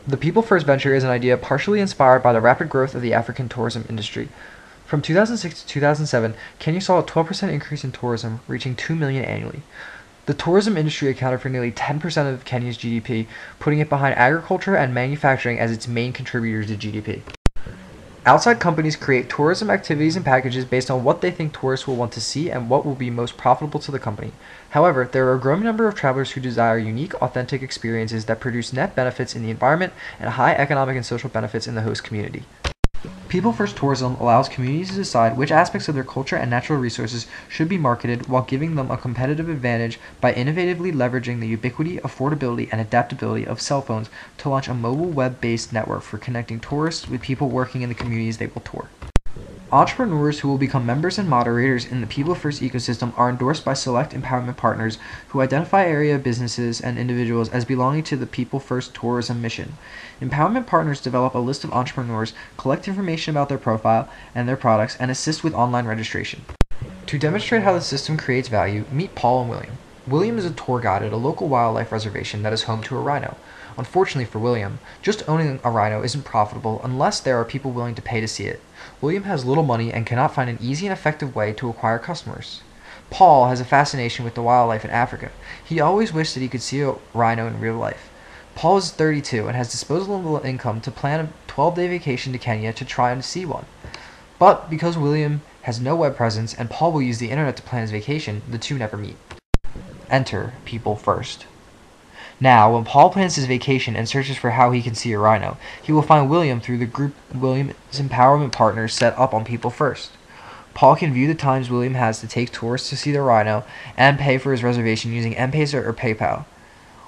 The People First venture is an idea partially inspired by the rapid growth of the African tourism industry. From 2006 to 2007, Kenya saw a 12% increase in tourism, reaching 2 million annually. The tourism industry accounted for nearly 10% of Kenya's GDP, putting it behind agriculture and manufacturing as its main contributors to GDP. Outside companies create tourism activities and packages based on what they think tourists will want to see and what will be most profitable to the company. However, there are a growing number of travelers who desire unique, authentic experiences that produce net benefits in the environment and high economic and social benefits in the host community. People First tourism allows communities to decide which aspects of their culture and natural resources should be marketed while giving them a competitive advantage by innovatively leveraging the ubiquity, affordability, and adaptability of cell phones to launch a mobile web-based network for connecting tourists with people working in the communities they will tour. Entrepreneurs who will become members and moderators in the People First ecosystem are endorsed by select empowerment partners who identify area businesses and individuals as belonging to the People First tourism mission. Empowerment partners develop a list of entrepreneurs, collect information about their profile and their products, and assist with online registration. To demonstrate how the system creates value, meet Paul and William. William is a tour guide at a local wildlife reservation that is home to a rhino. Unfortunately for William, just owning a rhino isn't profitable unless there are people willing to pay to see it. William has little money and cannot find an easy and effective way to acquire customers. Paul has a fascination with the wildlife in Africa. He always wished that he could see a rhino in real life. Paul is 32 and has disposable income to plan a 12-day vacation to Kenya to try and see one. But because William has no web presence and Paul will use the internet to plan his vacation, the two never meet. Enter People First. Now, when Paul plans his vacation and searches for how he can see a rhino, he will find William through the group William's empowerment partners set up on People First. Paul can view the times William has to take tourists to see the rhino and pay for his reservation using M-Pesa or PayPal.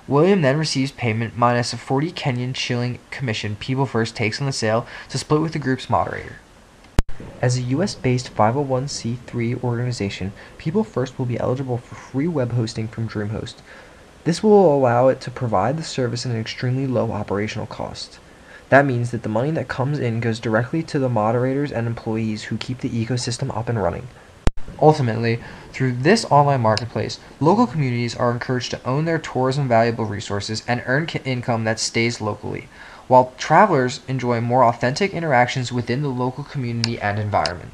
William then receives payment minus a 40 Kenyan shilling commission People First takes on the sale to split with the group's moderator. As a US-based 501c3 organization, People First will be eligible for free web hosting from DreamHost. This will allow it to provide the service at an extremely low operational cost. That means that the money that comes in goes directly to the moderators and employees who keep the ecosystem up and running. Ultimately, through this online marketplace, local communities are encouraged to own their tourism valuable resources and earn income that stays locally, while travelers enjoy more authentic interactions within the local community and environment.